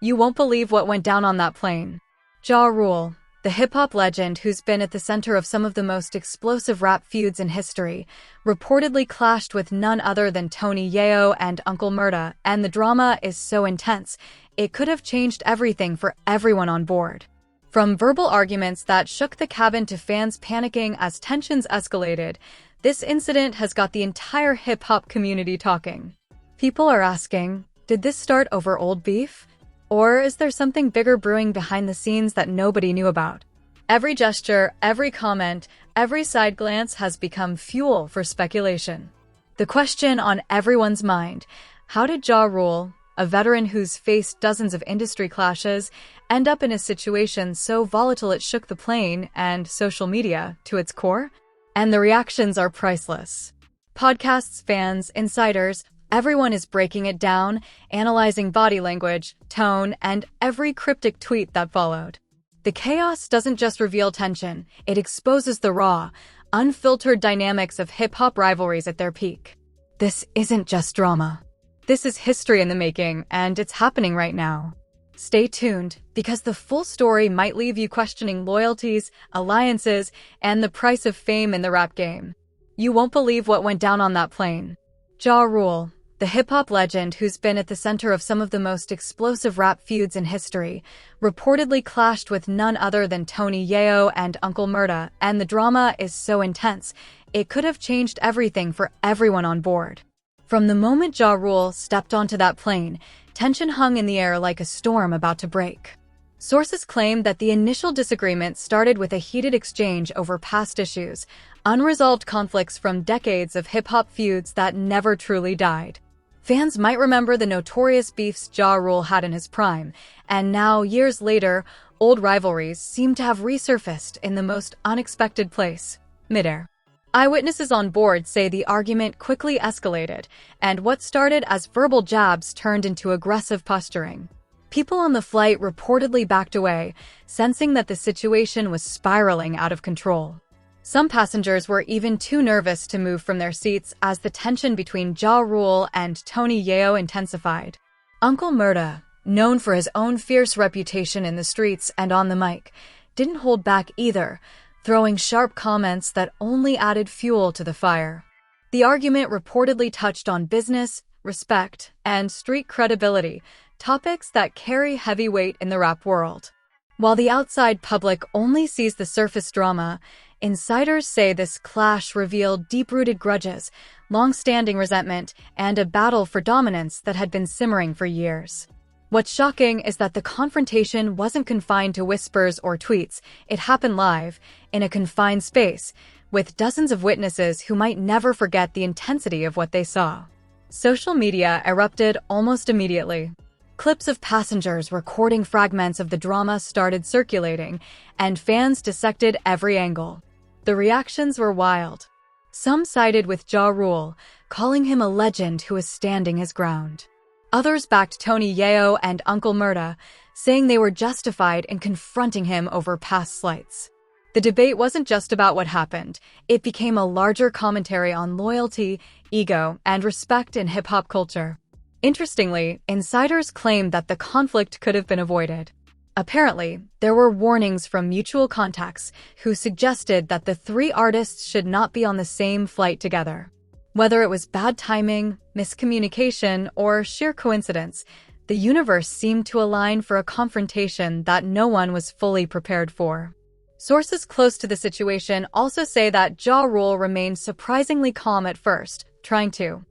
You won't believe what went down on that plane. Ja Rule, the hip-hop legend who's been at the center of some of the most explosive rap feuds in history, reportedly clashed with none other than Tony Yayo and Uncle Murda, and the drama is so intense, it could have changed everything for everyone on board. From verbal arguments that shook the cabin to fans panicking as tensions escalated, this incident has got the entire hip-hop community talking. People are asking, did this start over old beef? Or is there something bigger brewing behind the scenes that nobody knew about? Every gesture, every comment, every side glance has become fuel for speculation. The question on everyone's mind, how did Ja Rule, a veteran who's faced dozens of industry clashes, end up in a situation so volatile it shook the plane and social media to its core? And the reactions are priceless. Podcasts, fans, insiders, everyone is breaking it down, analyzing body language, tone, and every cryptic tweet that followed. The chaos doesn't just reveal tension, it exposes the raw, unfiltered dynamics of hip-hop rivalries at their peak. This isn't just drama. This is history in the making, and it's happening right now. Stay tuned, because the full story might leave you questioning loyalties, alliances, and the price of fame in the rap game. You won't believe what went down on that plane. Ja Rule, the hip-hop legend who's been at the center of some of the most explosive rap feuds in history, reportedly clashed with none other than Tony Yayo and Uncle Murda, and the drama is so intense, it could have changed everything for everyone on board. From the moment Ja Rule stepped onto that plane, tension hung in the air like a storm about to break. Sources claim that the initial disagreement started with a heated exchange over past issues, unresolved conflicts from decades of hip-hop feuds that never truly died. Fans might remember the notorious beefs Ja Rule had in his prime, and now, years later, old rivalries seem to have resurfaced in the most unexpected place, midair. Eyewitnesses on board say the argument quickly escalated, and what started as verbal jabs turned into aggressive posturing. People on the flight reportedly backed away, sensing that the situation was spiraling out of control. Some passengers were even too nervous to move from their seats as the tension between Ja Rule and Tony Yayo intensified. Uncle Murda, known for his own fierce reputation in the streets and on the mic, didn't hold back either, throwing sharp comments that only added fuel to the fire. The argument reportedly touched on business, respect, and street credibility, topics that carry heavy weight in the rap world. While the outside public only sees the surface drama, insiders say this clash revealed deep-rooted grudges, long-standing resentment, and a battle for dominance that had been simmering for years. What's shocking is that the confrontation wasn't confined to whispers or tweets. It happened live, in a confined space, with dozens of witnesses who might never forget the intensity of what they saw. Social media erupted almost immediately. Clips of passengers recording fragments of the drama started circulating, and fans dissected every angle. The reactions were wild. Some sided with Ja Rule, calling him a legend who is standing his ground. Others backed Tony Yayo and Uncle Murda, saying they were justified in confronting him over past slights. The debate wasn't just about what happened, it became a larger commentary on loyalty, ego, and respect in hip-hop culture. Interestingly, insiders claimed that the conflict could have been avoided. Apparently, there were warnings from mutual contacts who suggested that the three artists should not be on the same flight together. Whether it was bad timing, miscommunication, or sheer coincidence, the universe seemed to align for a confrontation that no one was fully prepared for. Sources close to the situation also say that Ja Rule remained surprisingly calm at first, trying to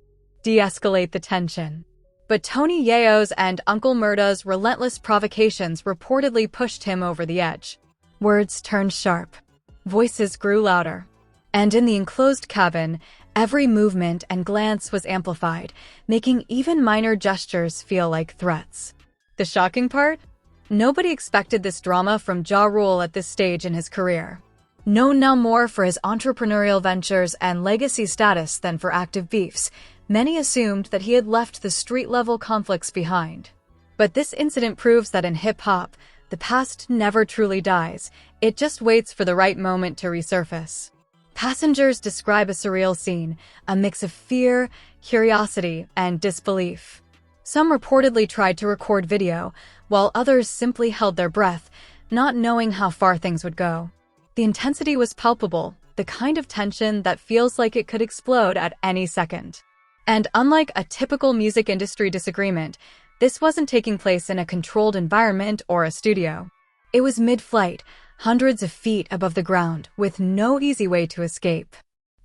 de-escalate the tension. But Tony Yayo's and Uncle Murda's relentless provocations reportedly pushed him over the edge. Words turned sharp. Voices grew louder. And in the enclosed cabin, every movement and glance was amplified, making even minor gestures feel like threats. The shocking part? Nobody expected this drama from Ja Rule at this stage in his career. Known now more for his entrepreneurial ventures and legacy status than for active beefs, many assumed that he had left the street-level conflicts behind. But this incident proves that in hip-hop, the past never truly dies, it just waits for the right moment to resurface. Passengers describe a surreal scene, a mix of fear, curiosity, and disbelief. Some reportedly tried to record video, while others simply held their breath, not knowing how far things would go. The intensity was palpable, the kind of tension that feels like it could explode at any second. And unlike a typical music industry disagreement, this wasn't taking place in a controlled environment or a studio. It was mid-flight, hundreds of feet above the ground, with no easy way to escape.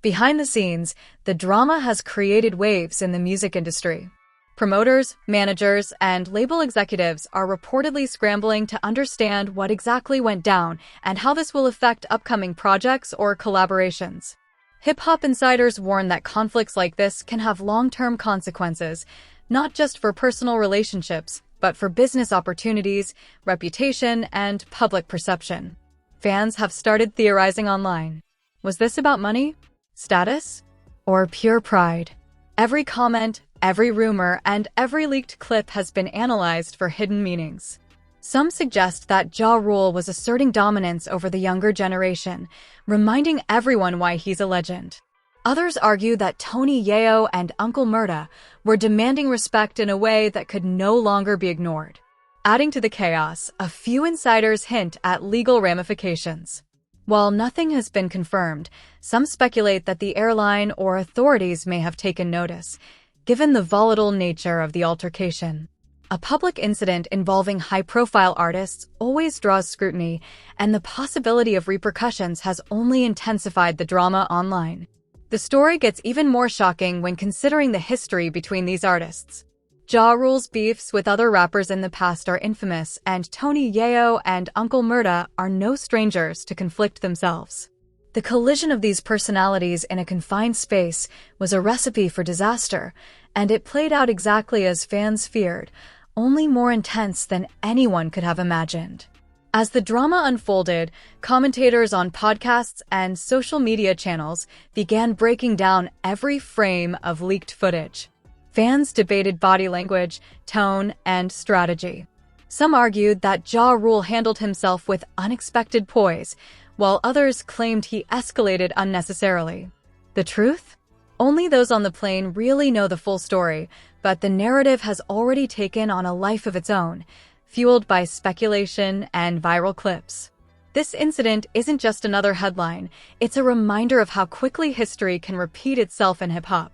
Behind the scenes, the drama has created waves in the music industry. Promoters, managers, and label executives are reportedly scrambling to understand what exactly went down and how this will affect upcoming projects or collaborations. Hip-hop insiders warn that conflicts like this can have long-term consequences, not just for personal relationships, but for business opportunities, reputation, and public perception. Fans have started theorizing online. Was this about money, status, or pure pride? Every comment, every rumor, and every leaked clip has been analyzed for hidden meanings. Some suggest that Ja Rule was asserting dominance over the younger generation, reminding everyone why he's a legend. Others argue that Tony Yayo and Uncle Murda were demanding respect in a way that could no longer be ignored. Adding to the chaos, a few insiders hint at legal ramifications. While nothing has been confirmed, some speculate that the airline or authorities may have taken notice, given the volatile nature of the altercation. A public incident involving high-profile artists always draws scrutiny, and the possibility of repercussions has only intensified the drama online. The story gets even more shocking when considering the history between these artists. Ja Rule's beefs with other rappers in the past are infamous, and Tony Yayo and Uncle Murda are no strangers to conflict themselves. The collision of these personalities in a confined space was a recipe for disaster, and it played out exactly as fans feared, only more intense than anyone could have imagined. As the drama unfolded, commentators on podcasts and social media channels began breaking down every frame of leaked footage. Fans debated body language, tone, and strategy. Some argued that Ja Rule handled himself with unexpected poise, while others claimed he escalated unnecessarily. The truth? Only those on the plane really know the full story, but the narrative has already taken on a life of its own, fueled by speculation and viral clips. This incident isn't just another headline, it's a reminder of how quickly history can repeat itself in hip-hop.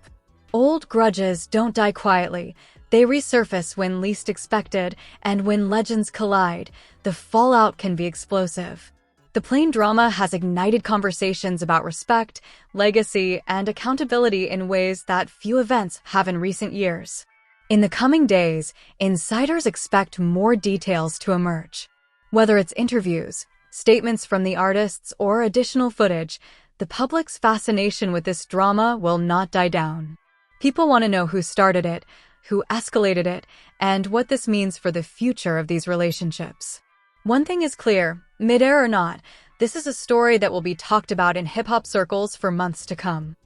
Old grudges don't die quietly. They resurface when least expected, and when legends collide, the fallout can be explosive. The plane drama has ignited conversations about respect, legacy, and accountability in ways that few events have in recent years. In the coming days, insiders expect more details to emerge. Whether it's interviews, statements from the artists, or additional footage, the public's fascination with this drama will not die down. People want to know who started it, who escalated it, and what this means for the future of these relationships. One thing is clear, mid-air or not, this is a story that will be talked about in hip-hop circles for months to come.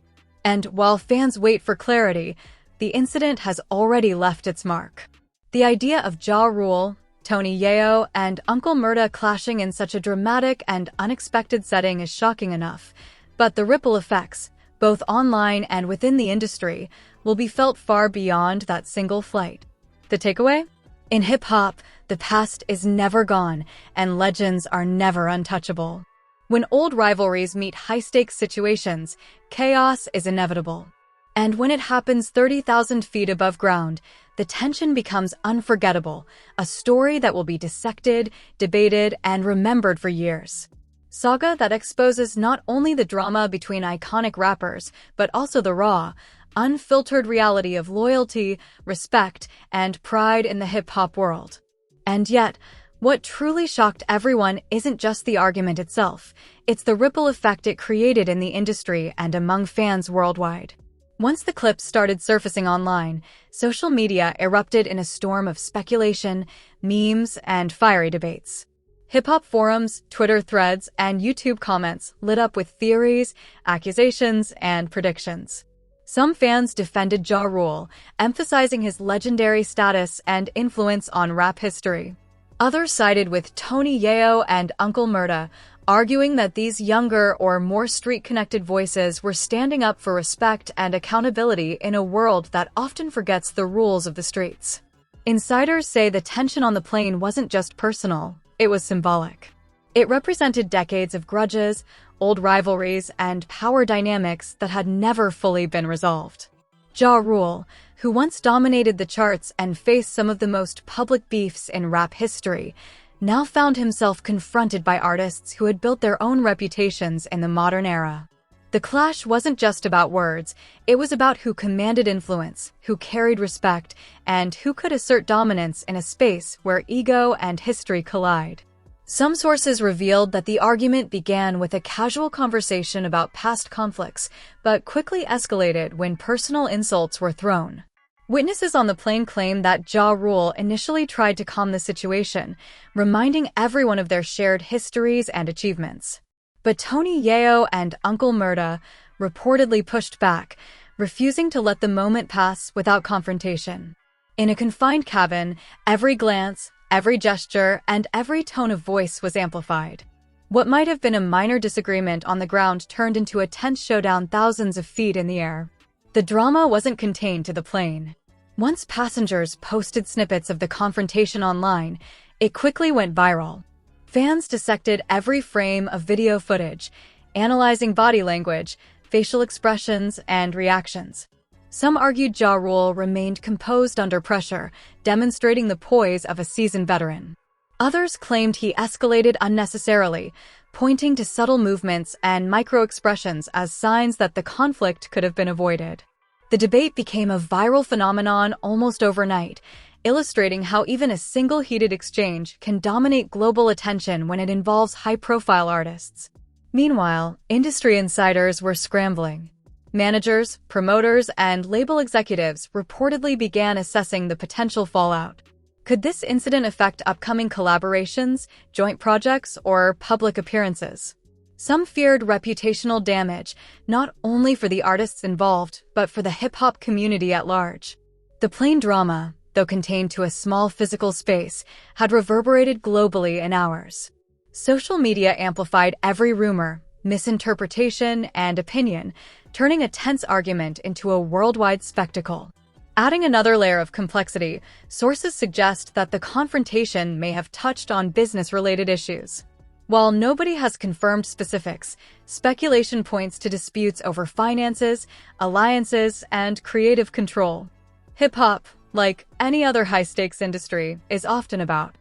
And while fans wait for clarity, the incident has already left its mark. The idea of Ja Rule, Tony Yayo, and Uncle Murda clashing in such a dramatic and unexpected setting is shocking enough, but the ripple effects, both online and within the industry, will be felt far beyond that single flight. The takeaway? In hip-hop, the past is never gone, and legends are never untouchable. When old rivalries meet high-stakes situations, chaos is inevitable. And when it happens 30,000 feet above ground, the tension becomes unforgettable, a story that will be dissected, debated, and remembered for years. Saga that exposes not only the drama between iconic rappers, but also the raw, unfiltered reality of loyalty, respect, and pride in the hip-hop world. And yet, what truly shocked everyone isn't just the argument itself, it's the ripple effect it created in the industry and among fans worldwide. Once the clips started surfacing online, social media erupted in a storm of speculation, memes, and fiery debates. Hip-hop forums, Twitter threads, and YouTube comments lit up with theories, accusations, and predictions. Some fans defended Ja Rule, emphasizing his legendary status and influence on rap history. Others sided with Tony Yayo and Uncle Murda, arguing that these younger or more street-connected voices were standing up for respect and accountability in a world that often forgets the rules of the streets. Insiders say the tension on the plane wasn't just personal, it was symbolic. It represented decades of grudges, old rivalries, and power dynamics that had never fully been resolved. Ja Rule, who once dominated the charts and faced some of the most public beefs in rap history, now found himself confronted by artists who had built their own reputations in the modern era. The clash wasn't just about words, it was about who commanded influence, who carried respect, and who could assert dominance in a space where ego and history collide. Some sources revealed that the argument began with a casual conversation about past conflicts, but quickly escalated when personal insults were thrown. Witnesses on the plane claim that Ja Rule initially tried to calm the situation, reminding everyone of their shared histories and achievements. But Tony Yayo and Uncle Murda reportedly pushed back, refusing to let the moment pass without confrontation. In a confined cabin, every glance, every gesture, and every tone of voice was amplified. What might have been a minor disagreement on the ground turned into a tense showdown thousands of feet in the air. The drama wasn't contained to the plane. Once passengers posted snippets of the confrontation online, it quickly went viral. Fans dissected every frame of video footage, analyzing body language, facial expressions, and reactions. Some argued Ja Rule remained composed under pressure, demonstrating the poise of a seasoned veteran. Others claimed he escalated unnecessarily, pointing to subtle movements and micro-expressions as signs that the conflict could have been avoided. The debate became a viral phenomenon almost overnight, illustrating how even a single heated exchange can dominate global attention when it involves high-profile artists. Meanwhile, industry insiders were scrambling. Managers, promoters, and label executives reportedly began assessing the potential fallout. Could this incident affect upcoming collaborations, joint projects, or public appearances? Some feared reputational damage, not only for the artists involved, but for the hip-hop community at large. The plane drama, though contained to a small physical space, had reverberated globally in hours. Social media amplified every rumor, misinterpretation, and opinion, turning a tense argument into a worldwide spectacle. Adding another layer of complexity, sources suggest that the confrontation may have touched on business-related issues. While nobody has confirmed specifics, speculation points to disputes over finances, alliances, and creative control. Hip-hop, like any other high-stakes industry, is often about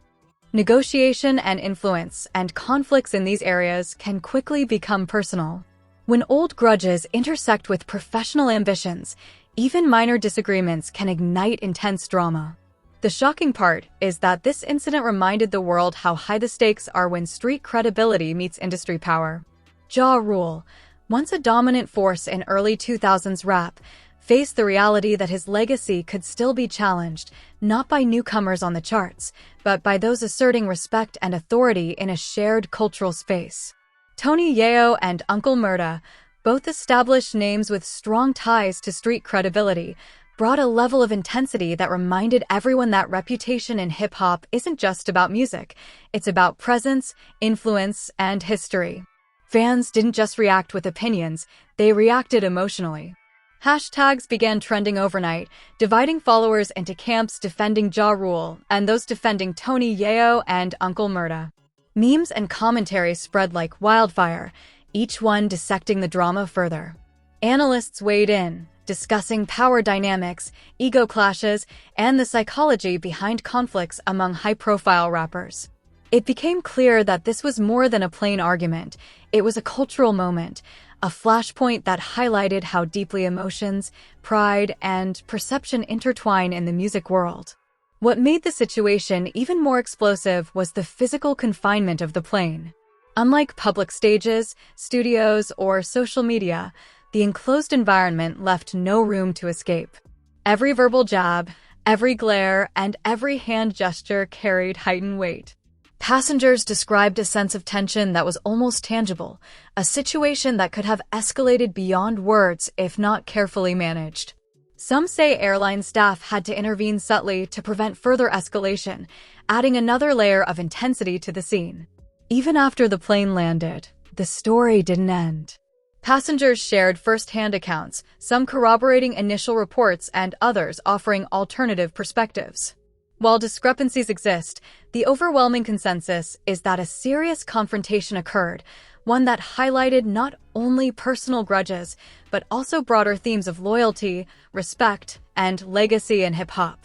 negotiation and influence, and conflicts in these areas can quickly become personal. When old grudges intersect with professional ambitions, even minor disagreements can ignite intense drama. The shocking part is that this incident reminded the world how high the stakes are when street credibility meets industry power. Ja Rule, once a dominant force in early 2000s rap, faced the reality that his legacy could still be challenged, not by newcomers on the charts, but by those asserting respect and authority in a shared cultural space. Tony Yayo and Uncle Murda, both established names with strong ties to street credibility, brought a level of intensity that reminded everyone that reputation in hip-hop isn't just about music, it's about presence, influence, and history. Fans didn't just react with opinions, they reacted emotionally. Hashtags began trending overnight, dividing followers into camps defending Ja Rule and those defending Tony Yayo and Uncle Murda. Memes and commentary spread like wildfire, each one dissecting the drama further. Analysts weighed in, discussing power dynamics, ego clashes, and the psychology behind conflicts among high-profile rappers. It became clear that this was more than a plain argument. It was a cultural moment, a flashpoint that highlighted how deeply emotions, pride, and perception intertwine in the music world. What made the situation even more explosive was the physical confinement of the plane. Unlike public stages, studios, or social media, the enclosed environment left no room to escape. Every verbal jab, every glare, and every hand gesture carried heightened weight. Passengers described a sense of tension that was almost tangible, a situation that could have escalated beyond words if not carefully managed. Some say airline staff had to intervene subtly to prevent further escalation, adding another layer of intensity to the scene. Even after the plane landed, the story didn't end. Passengers shared first-hand accounts, some corroborating initial reports and others offering alternative perspectives. While discrepancies exist, the overwhelming consensus is that a serious confrontation occurred, one that highlighted not only personal grudges, but also broader themes of loyalty, respect, and legacy in hip-hop.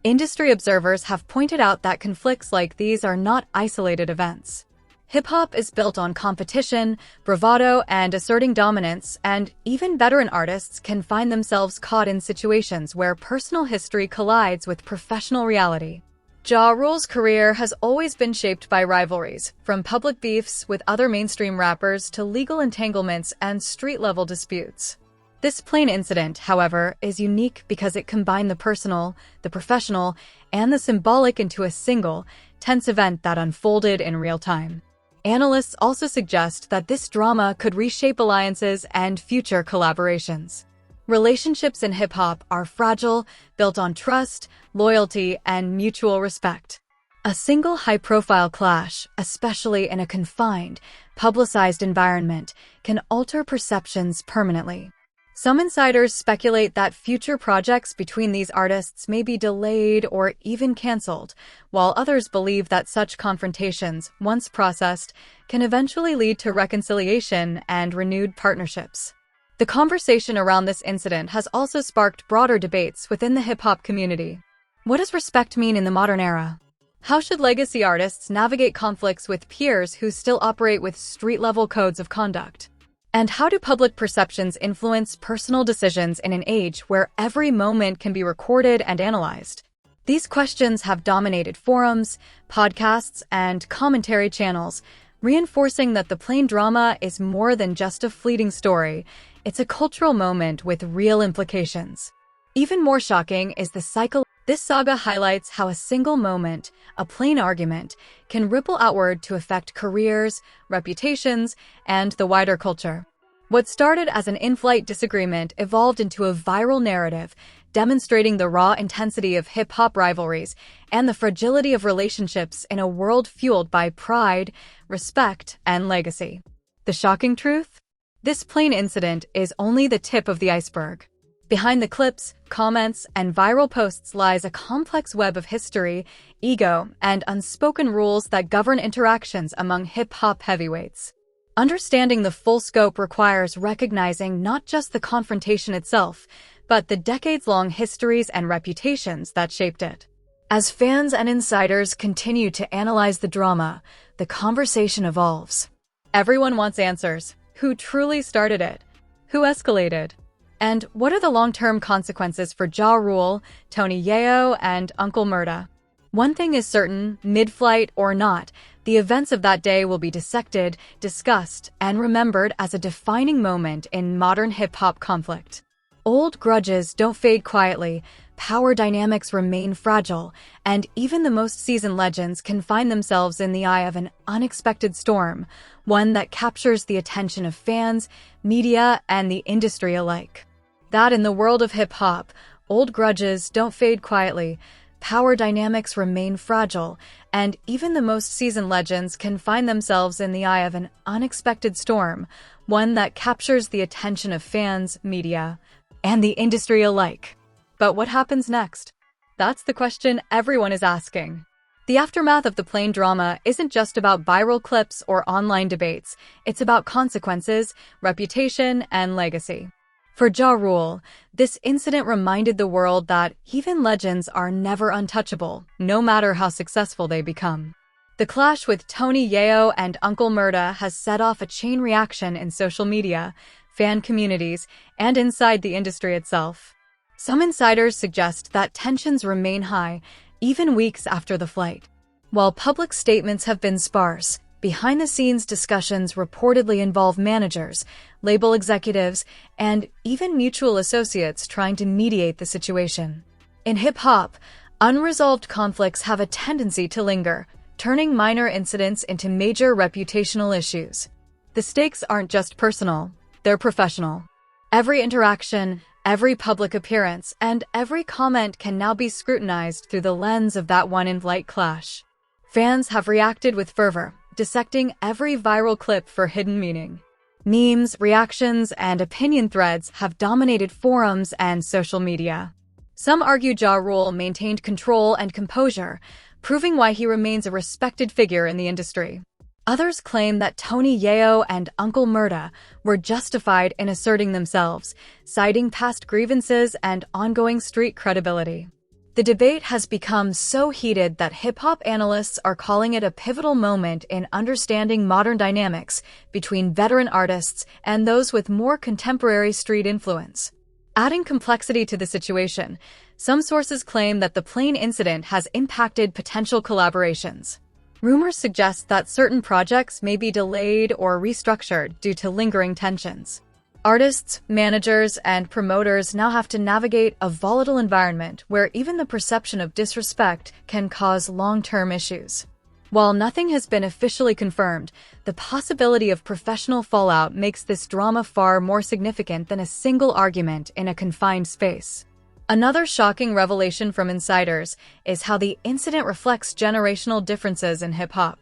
Industry observers have pointed out that conflicts like these are not isolated events. Hip-hop is built on competition, bravado, and asserting dominance, and even veteran artists can find themselves caught in situations where personal history collides with professional reality. Ja Rule's career has always been shaped by rivalries, from public beefs with other mainstream rappers to legal entanglements and street-level disputes. This plain incident, however, is unique because it combined the personal, the professional, and the symbolic into a single, tense event that unfolded in real time. Analysts also suggest that this drama could reshape alliances and future collaborations. Relationships in hip-hop are fragile, built on trust, loyalty, and mutual respect. A single high-profile clash, especially in a confined, publicized environment, can alter perceptions permanently. Some insiders speculate that future projects between these artists may be delayed or even canceled, while others believe that such confrontations, once processed, can eventually lead to reconciliation and renewed partnerships. The conversation around this incident has also sparked broader debates within the hip-hop community. What does respect mean in the modern era? How should legacy artists navigate conflicts with peers who still operate with street-level codes of conduct? And how do public perceptions influence personal decisions in an age where every moment can be recorded and analyzed? These questions have dominated forums, podcasts, and commentary channels, reinforcing that the plain drama is more than just a fleeting story. It's a cultural moment with real implications. Even more shocking is the cycle. This saga highlights how a single moment, a plain argument, can ripple outward to affect careers, reputations, and the wider culture. What started as an in-flight disagreement evolved into a viral narrative, demonstrating the raw intensity of hip-hop rivalries and the fragility of relationships in a world fueled by pride, respect, and legacy. The shocking truth? This plain incident is only the tip of the iceberg. Behind the clips, comments, and viral posts lies a complex web of history, ego, and unspoken rules that govern interactions among hip-hop heavyweights. Understanding the full scope requires recognizing not just the confrontation itself, but the decades-long histories and reputations that shaped it. As fans and insiders continue to analyze the drama, the conversation evolves. Everyone wants answers. Who truly started it? Who escalated? And what are the long-term consequences for Ja Rule, Tony Yayo, and Uncle Murda? One thing is certain, mid-flight or not, the events of that day will be dissected, discussed, and remembered as a defining moment in modern hip-hop conflict. Old grudges don't fade quietly, power dynamics remain fragile, and even the most seasoned legends can find themselves in the eye of an unexpected storm, one that captures the attention of fans, media, and the industry alike. That in the world of hip-hop, old grudges don't fade quietly, power dynamics remain fragile, and even the most seasoned legends can find themselves in the eye of an unexpected storm, one that captures the attention of fans, media, and the industry alike. But what happens next? That's the question everyone is asking. The aftermath of the plain drama isn't just about viral clips or online debates. It's about consequences, reputation, and legacy. For Ja Rule, this incident reminded the world that even legends are never untouchable, no matter how successful they become. The clash with Tony Yayo and Uncle Murda has set off a chain reaction in social media, fan communities, and inside the industry itself. Some insiders suggest that tensions remain high, even weeks after the flight. While public statements have been sparse, behind-the-scenes discussions reportedly involve managers, label executives, and even mutual associates trying to mediate the situation. In hip-hop, unresolved conflicts have a tendency to linger, turning minor incidents into major reputational issues. The stakes aren't just personal, they're professional. Every interaction, every public appearance, and every comment can now be scrutinized through the lens of that one in-flight clash. Fans have reacted with fervor, dissecting every viral clip for hidden meaning. Memes, reactions, and opinion threads have dominated forums and social media. Some argue Ja Rule maintained control and composure, proving why he remains a respected figure in the industry. Others claim that Tony Yayo and Uncle Murda were justified in asserting themselves, citing past grievances and ongoing street credibility. The debate has become so heated that hip-hop analysts are calling it a pivotal moment in understanding modern dynamics between veteran artists and those with more contemporary street influence. Adding complexity to the situation, some sources claim that the Plane incident has impacted potential collaborations. Rumors suggest that certain projects may be delayed or restructured due to lingering tensions. Artists, managers, and promoters now have to navigate a volatile environment where even the perception of disrespect can cause long-term issues. While nothing has been officially confirmed, the possibility of professional fallout makes this drama far more significant than a single argument in a confined space. Another shocking revelation from insiders is how the incident reflects generational differences in hip-hop.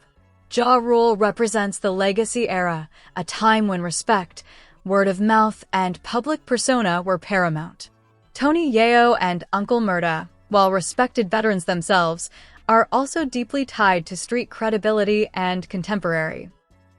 Ja Rule represents the legacy era, a time when respect, word of mouth, and public persona were paramount. Tony Yayo and Uncle Murda, while respected veterans themselves, are also deeply tied to street credibility and contemporary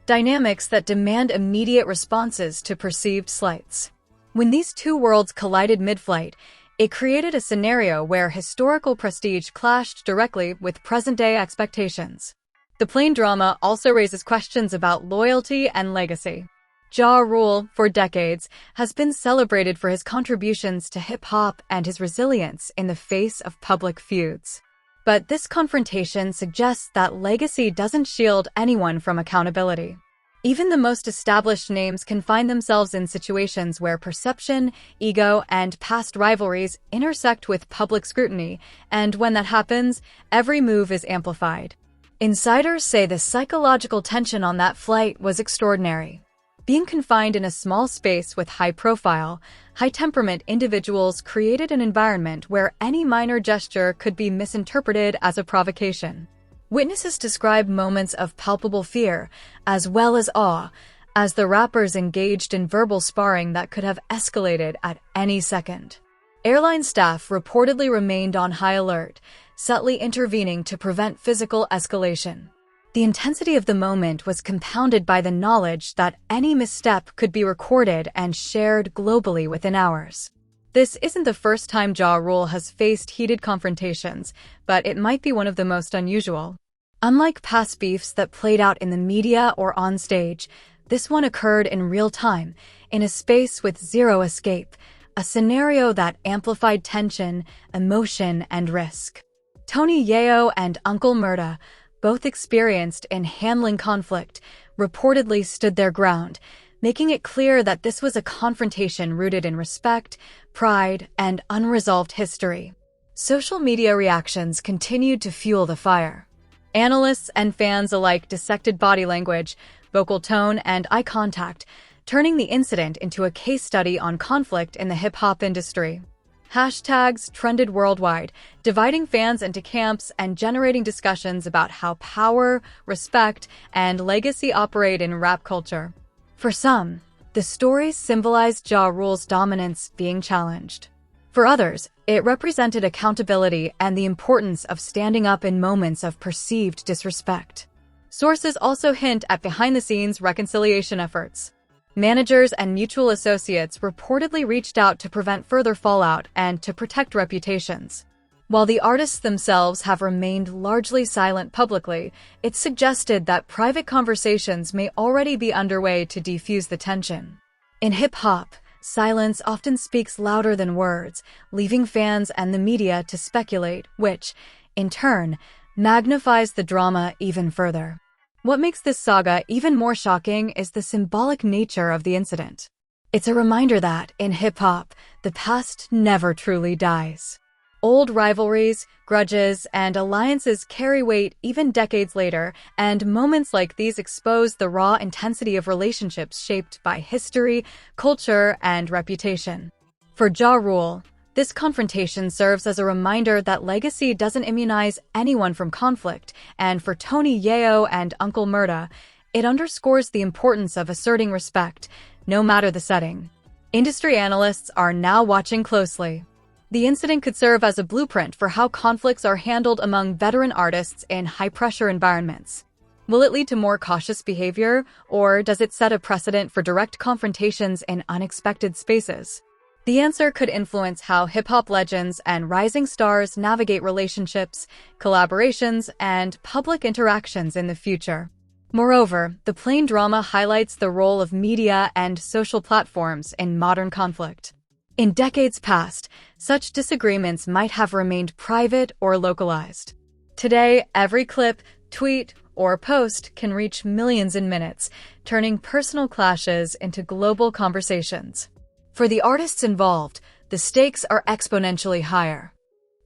dynamics that demand immediate responses to perceived slights. When these two worlds collided mid-flight, it created a scenario where historical prestige clashed directly with present-day expectations. The Plane drama also raises questions about loyalty and legacy. Ja Rule, for decades, has been celebrated for his contributions to hip-hop and his resilience in the face of public feuds. But this confrontation suggests that legacy doesn't shield anyone from accountability. Even the most established names can find themselves in situations where perception, ego, and past rivalries intersect with public scrutiny, and when that happens, every move is amplified. Insiders say the psychological tension on that flight was extraordinary. Being confined in a small space with high-profile, high-temperament individuals created an environment where any minor gesture could be misinterpreted as a provocation. Witnesses describe moments of palpable fear, as well as awe, as the rappers engaged in verbal sparring that could have escalated at any second. Airline staff reportedly remained on high alert, subtly intervening to prevent physical escalation. The intensity of the moment was compounded by the knowledge that any misstep could be recorded and shared globally within hours. This isn't the first time Ja Rule has faced heated confrontations, but it might be one of the most unusual. Unlike past beefs that played out in the media or on stage, this one occurred in real time, in a space with zero escape, a scenario that amplified tension, emotion, and risk. Tony Yayo and Uncle Murda, both experienced in handling conflict, reportedly stood their ground, making it clear that this was a confrontation rooted in respect, pride, and unresolved history. Social media reactions continued to fuel the fire. Analysts and fans alike dissected body language, vocal tone, and eye contact, turning the incident into a case study on conflict in the hip-hop industry. Hashtags trended worldwide, dividing fans into camps and generating discussions about how power, respect, and legacy operate in rap culture. For some, the stories symbolized Ja Rule's dominance being challenged. For others, it represented accountability and the importance of standing up in moments of perceived disrespect. Sources also hint at behind-the-scenes reconciliation efforts. Managers and mutual associates reportedly reached out to prevent further fallout and to protect reputations. While the artists themselves have remained largely silent publicly, it's suggested that private conversations may already be underway to defuse the tension. In hip-hop, silence often speaks louder than words, leaving fans and the media to speculate, which, in turn, magnifies the drama even further. What makes this saga even more shocking is the symbolic nature of the incident. It's a reminder that, in hip-hop, the past never truly dies. Old rivalries, grudges, and alliances carry weight even decades later, and moments like these expose the raw intensity of relationships shaped by history, culture, and reputation. For Ja Rule, this confrontation serves as a reminder that legacy doesn't immunize anyone from conflict, and for Tony Yayo and Uncle Murda, it underscores the importance of asserting respect, no matter the setting. Industry analysts are now watching closely. The incident could serve as a blueprint for how conflicts are handled among veteran artists in high-pressure environments. Will it lead to more cautious behavior, or does it set a precedent for direct confrontations in unexpected spaces? The answer could influence how hip-hop legends and rising stars navigate relationships, collaborations, and public interactions in the future. Moreover, the plane drama highlights the role of media and social platforms in modern conflict. In decades past, such disagreements might have remained private or localized. Today, every clip, tweet, or post can reach millions in minutes, turning personal clashes into global conversations. For the artists involved, the stakes are exponentially higher.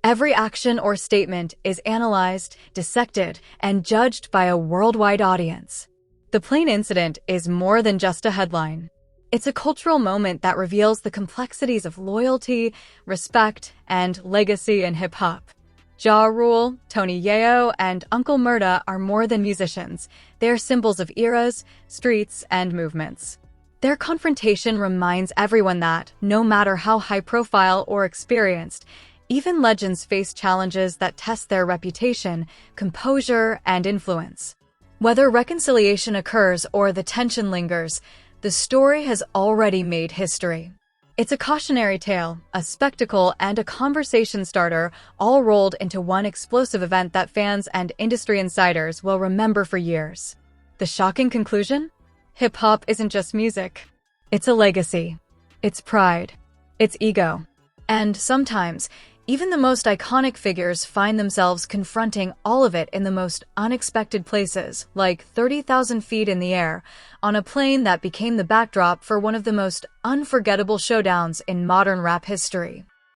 Every action or statement is analyzed, dissected, and judged by a worldwide audience. The plane incident is more than just a headline. It's a cultural moment that reveals the complexities of loyalty, respect, and legacy in hip-hop. Ja Rule, Tony Yayo, and Uncle Murda are more than musicians. They are symbols of eras, streets, and movements. Their confrontation reminds everyone that, no matter how high-profile or experienced, even legends face challenges that test their reputation, composure, and influence. Whether reconciliation occurs or the tension lingers, the story has already made history. It's a cautionary tale, a spectacle, and a conversation starter, all rolled into one explosive event that fans and industry insiders will remember for years. The shocking conclusion? Hip-hop isn't just music. It's a legacy. It's pride. It's ego. And sometimes, even the most iconic figures find themselves confronting all of it in the most unexpected places, like 30,000 feet in the air, on a plane that became the backdrop for one of the most unforgettable showdowns in modern rap history.